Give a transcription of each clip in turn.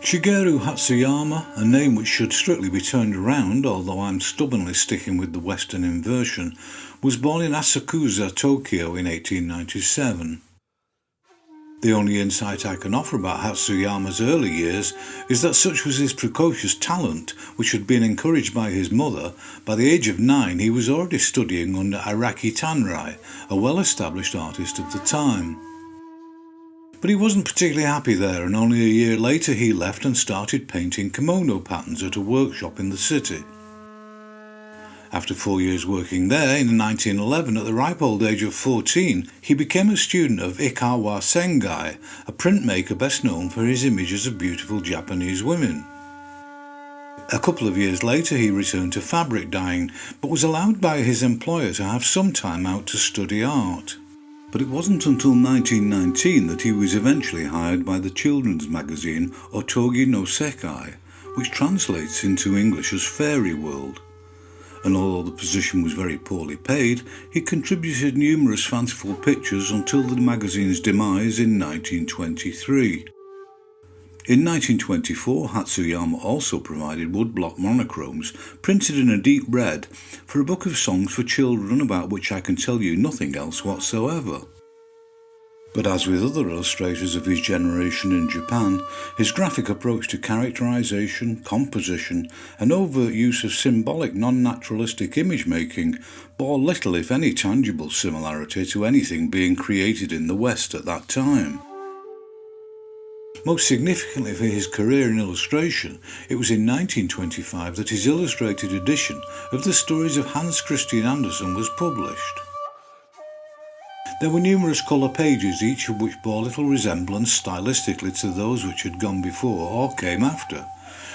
Shigeru Hatsuyama, a name which should strictly be turned around, although I'm stubbornly sticking with the Western inversion, was born in Asakusa, Tokyo in 1897. The only insight I can offer about Hatsuyama's early years is that such was his precocious talent, which had been encouraged by his mother. By the age of 9 he was already studying under Araki Tanrai, a well-established artist of the time. But he wasn't particularly happy there, and only a year later he left and started painting kimono patterns at a workshop in the city. After 4 years working there, in 1911, at the ripe old age of 14, he became a student of Ikawa Sengai, a printmaker best known for his images of beautiful Japanese women. A couple of years later he returned to fabric dyeing, but was allowed by his employer to have some time out to study art. But it wasn't until 1919 that he was eventually hired by the children's magazine Otogi no Sekai, which translates into English as Fairy World. And although the position was very poorly paid, he contributed numerous fanciful pictures until the magazine's demise in 1923. In 1924, Hatsuyama also provided woodblock monochromes printed in a deep red for a book of songs for children about which I can tell you nothing else whatsoever. But as with other illustrators of his generation in Japan, his graphic approach to characterization, composition, and overt use of symbolic non-naturalistic image-making bore little if any tangible similarity to anything being created in the West at that time. Most significantly for his career in illustration, it was in 1925 that his illustrated edition of the stories of Hans Christian Andersen was published. There were numerous colour pages, each of which bore little resemblance stylistically to those which had gone before or came after,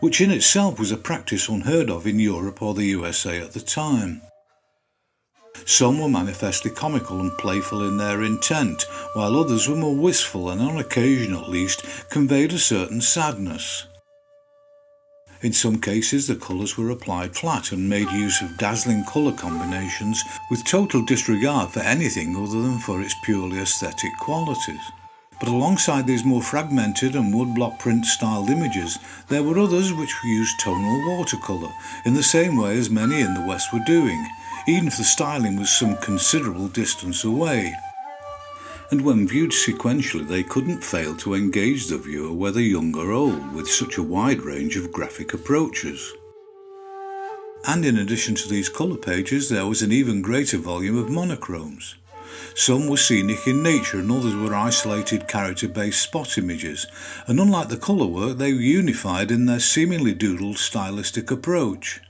which in itself was a practice unheard of in Europe or the USA at the time. Some were manifestly comical and playful in their intent, while others were more wistful and, on occasion at least, conveyed a certain sadness. In some cases the colours were applied flat and made use of dazzling colour combinations with total disregard for anything other than for its purely aesthetic qualities. But alongside these more fragmented and woodblock print styled images, there were others which used tonal watercolour in the same way as many in the West were doing, even if the styling was some considerable distance away. And when viewed sequentially they couldn't fail to engage the viewer, whether young or old, with such a wide range of graphic approaches. And in addition to these colour pages there was an even greater volume of monochromes. Some were scenic in nature and others were isolated character-based spot images, and unlike the colour work they were unified in their seemingly doodled stylistic approach.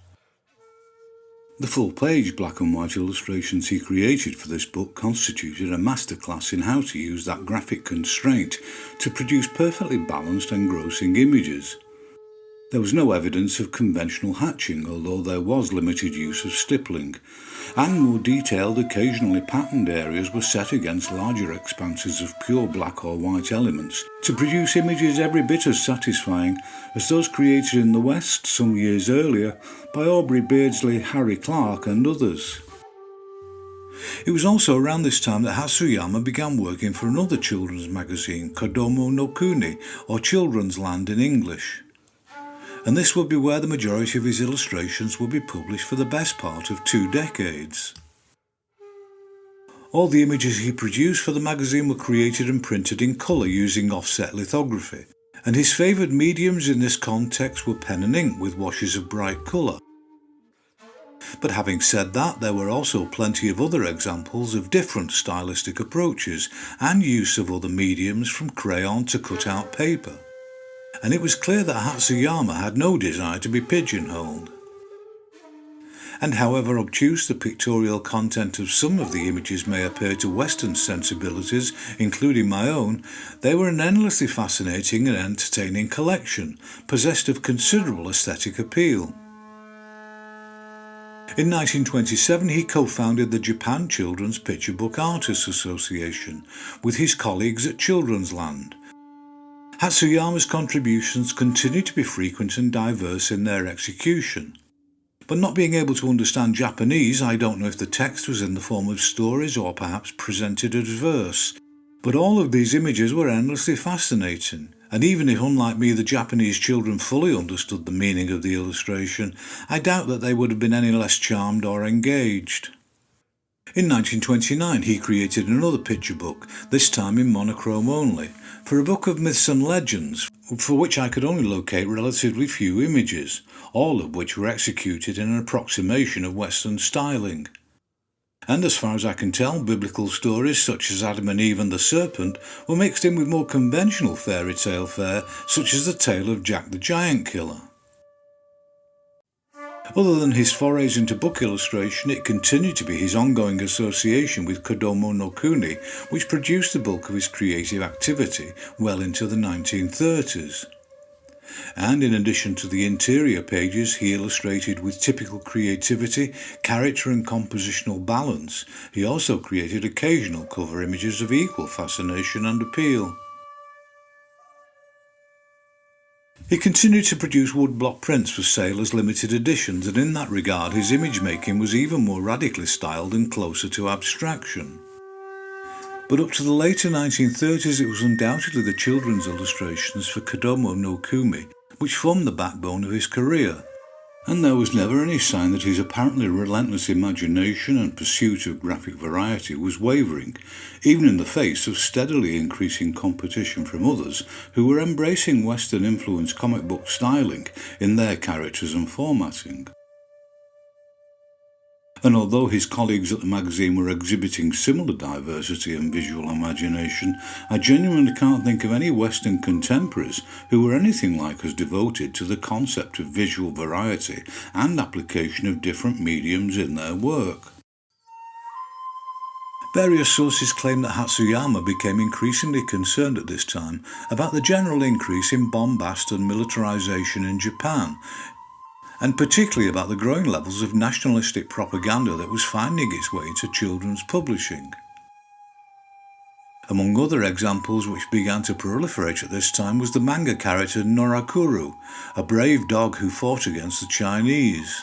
The full-page black and white illustrations he created for this book constituted a masterclass in how to use that graphic constraint to produce perfectly balanced, engrossing images. There was no evidence of conventional hatching, although there was limited use of stippling, and more detailed, occasionally patterned areas were set against larger expanses of pure black or white elements to produce images every bit as satisfying as those created in the West some years earlier by Aubrey Beardsley, Harry Clarke and others. It was also around this time that Hatsuyama began working for another children's magazine, Kodomo no Kuni, or Children's Land in English. And this would be where the majority of his illustrations would be published for the best part of 2 decades. All the images he produced for the magazine were created and printed in colour using offset lithography, and his favoured mediums in this context were pen and ink with washes of bright colour. But having said that, there were also plenty of other examples of different stylistic approaches and use of other mediums from crayon to cut-out paper. And it was clear that Hatsuyama had no desire to be pigeonholed. And however obtuse the pictorial content of some of the images may appear to Western sensibilities, including my own, they were an endlessly fascinating and entertaining collection, possessed of considerable aesthetic appeal. In 1927 he co-founded the Japan Children's Picture Book Artists Association with his colleagues at Children's Land. Hatsuyama's contributions continued to be frequent and diverse in their execution. But not being able to understand Japanese, I don't know if the text was in the form of stories or perhaps presented as verse. But all of these images were endlessly fascinating, And even if, unlike me, the Japanese children fully understood the meaning of the illustration, I doubt that they would have been any less charmed or engaged. In 1929 he created another picture book, this time in monochrome only, for a book of myths and legends, for which I could only locate relatively few images, all of which were executed in an approximation of Western styling. And as far as I can tell, biblical stories such as Adam and Eve and the serpent were mixed in with more conventional fairy tale fare, such as the tale of Jack the Giant Killer. Other than his forays into book illustration, it continued to be his ongoing association with Kodomo no Kuni which produced the bulk of his creative activity well into the 1930s. And in addition to the interior pages he illustrated with typical creativity, character and compositional balance, he also created occasional cover images of equal fascination and appeal. He continued to produce woodblock prints for sale as limited editions, and in that regard his image making was even more radically styled and closer to abstraction. But up to the later 1930s it was undoubtedly the children's illustrations for Kodomo no Kuni which formed the backbone of his career, and there was never any sign that his apparently relentless imagination and pursuit of graphic variety was wavering, even in the face of steadily increasing competition from others who were embracing Western-influenced comic book styling in their characters and formatting. And although his colleagues at the magazine were exhibiting similar diversity and visual imagination, I genuinely can't think of any Western contemporaries who were anything like as devoted to the concept of visual variety and application of different mediums in their work. Various sources claim that Hatsuyama became increasingly concerned at this time about the general increase in bombast and militarization in Japan, and particularly about the growing levels of nationalistic propaganda that was finding its way into children's publishing. Among other examples which began to proliferate at this time was the manga character Norakuru, a brave dog who fought against the Chinese.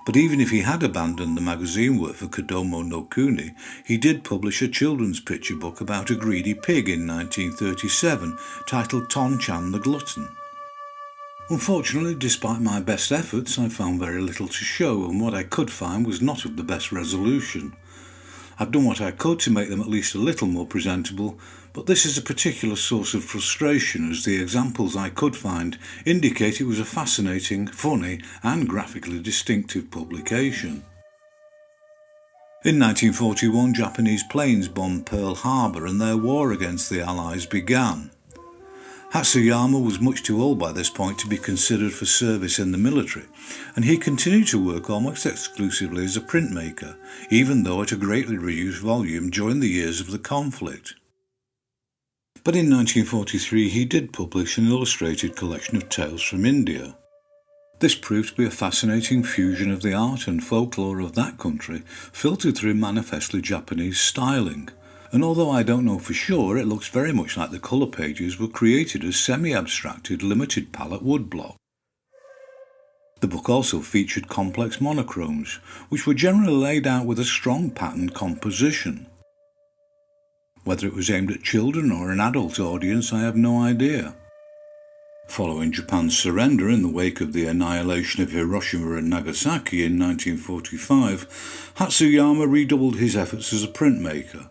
But even if he had abandoned the magazine work for Kodomo no Kuni, he did publish a children's picture book about a greedy pig in 1937 titled Ton-chan the Glutton. Unfortunately, despite my best efforts, I found very little to show, and what I could find was not of the best resolution. I've done what I could to make them at least a little more presentable, but this is a particular source of frustration as the examples I could find indicate it was a fascinating, funny and graphically distinctive publication. In 1941, Japanese planes bombed Pearl Harbor and their war against the Allies began. Hatsuyama was much too old by this point to be considered for service in the military, and he continued to work almost exclusively as a printmaker, even though at a greatly reduced volume during the years of the conflict. But in 1943 he did publish an illustrated collection of tales from India. This proved to be a fascinating fusion of the art and folklore of that country, filtered through manifestly Japanese styling. And although I don't know for sure, it looks very much like the colour pages were created as semi-abstracted limited palette woodblock. The book also featured complex monochromes, which were generally laid out with a strong patterned composition. Whether it was aimed at children or an adult audience, I have no idea. Following Japan's surrender in the wake of the annihilation of Hiroshima and Nagasaki in 1945, Hatsuyama redoubled his efforts as a printmaker,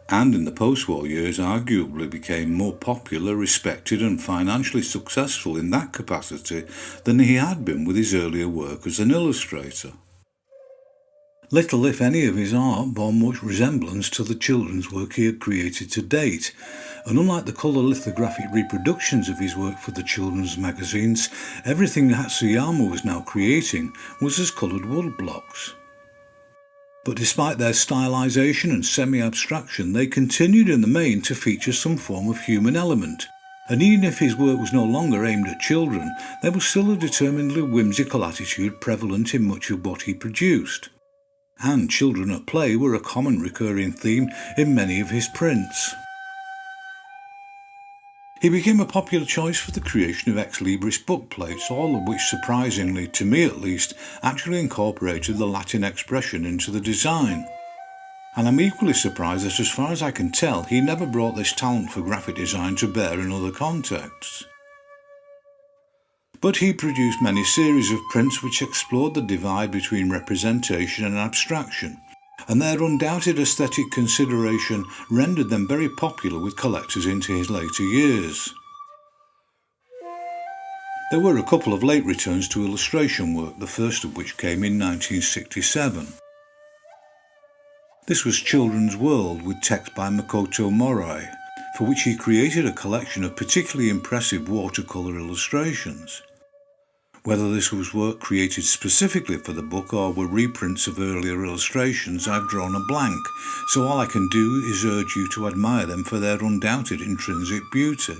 and in the post-war years arguably became more popular, respected and financially successful in that capacity than he had been with his earlier work as an illustrator. Little, if any, of his art bore much resemblance to the children's work he had created to date, and unlike the colour lithographic reproductions of his work for the children's magazines, everything Hatsuyama was now creating was as coloured woodblocks. But despite their stylisation and semi-abstraction, they continued in the main to feature some form of human element, and even if his work was no longer aimed at children, there was still a determinedly whimsical attitude prevalent in much of what he produced. And children at play were a common recurring theme in many of his prints. He became a popular choice for the creation of ex libris bookplates, all of which surprisingly, to me at least, actually incorporated the Latin expression into the design. And I'm equally surprised that, as far as I can tell, he never brought this talent for graphic design to bear in other contexts. But he produced many series of prints which explored the divide between representation and abstraction, and their undoubted aesthetic consideration rendered them very popular with collectors into his later years. There were a couple of late returns to illustration work, the first of which came in 1967. This was Children's World with text by Makoto Morai, for which he created a collection of particularly impressive watercolour illustrations. Whether this was work created specifically for the book or were reprints of earlier illustrations, I've drawn a blank, so all I can do is urge you to admire them for their undoubted intrinsic beauty.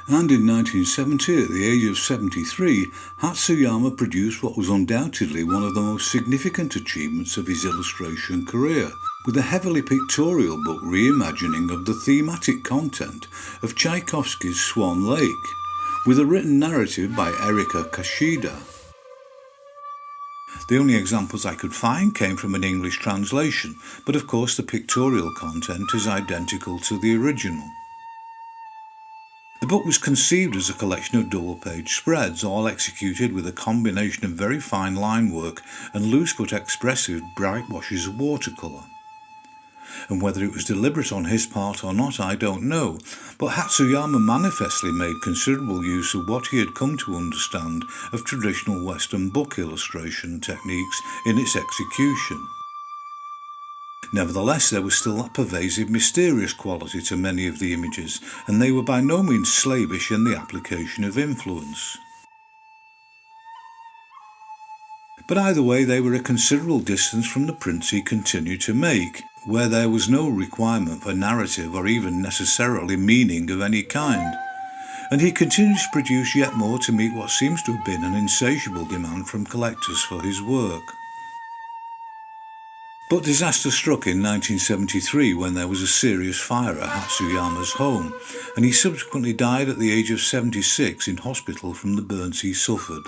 And in 1970, at the age of 73, Hatsuyama produced what was undoubtedly one of the most significant achievements of his illustration career, with a heavily pictorial book reimagining of the thematic content of Tchaikovsky's Swan Lake, with a written narrative by Erika Kashida. The only examples I could find came from an English translation, but of course the pictorial content is identical to the original. The book was conceived as a collection of double-page spreads, all executed with a combination of very fine line work and loose but expressive bright washes of watercolour. And whether it was deliberate on his part or not, I don't know, but Hatsuyama manifestly made considerable use of what he had come to understand of traditional Western book illustration techniques in its execution. Nevertheless, there was still that pervasive, mysterious quality to many of the images, and they were by no means slavish in the application of influence. But either way, they were a considerable distance from the prints he continued to make, where there was no requirement for narrative or even necessarily meaning of any kind. And he continued to produce yet more to meet what seems to have been an insatiable demand from collectors for his work. But disaster struck in 1973 when there was a serious fire at Hatsuyama's home, and he subsequently died at the age of 76 in hospital from the burns he suffered.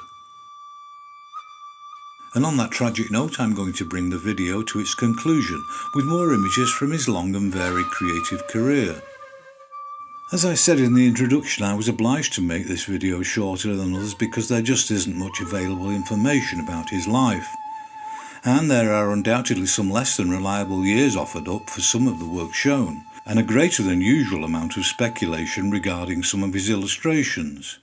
And on that tragic note, I'm going to bring the video to its conclusion with more images from his long and varied creative career. As I said in the introduction, I was obliged to make this video shorter than others because there just isn't much available information about his life. And there are undoubtedly some less than reliable years offered up for some of the work shown, and a greater than usual amount of speculation regarding some of his illustrations.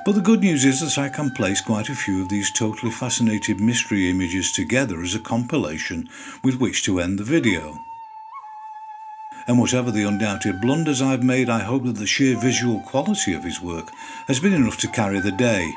But the good news is that I can place quite a few of these totally fascinating mystery images together as a compilation with which to end the video. And whatever the undoubted blunders I've made, I hope that the sheer visual quality of his work has been enough to carry the day.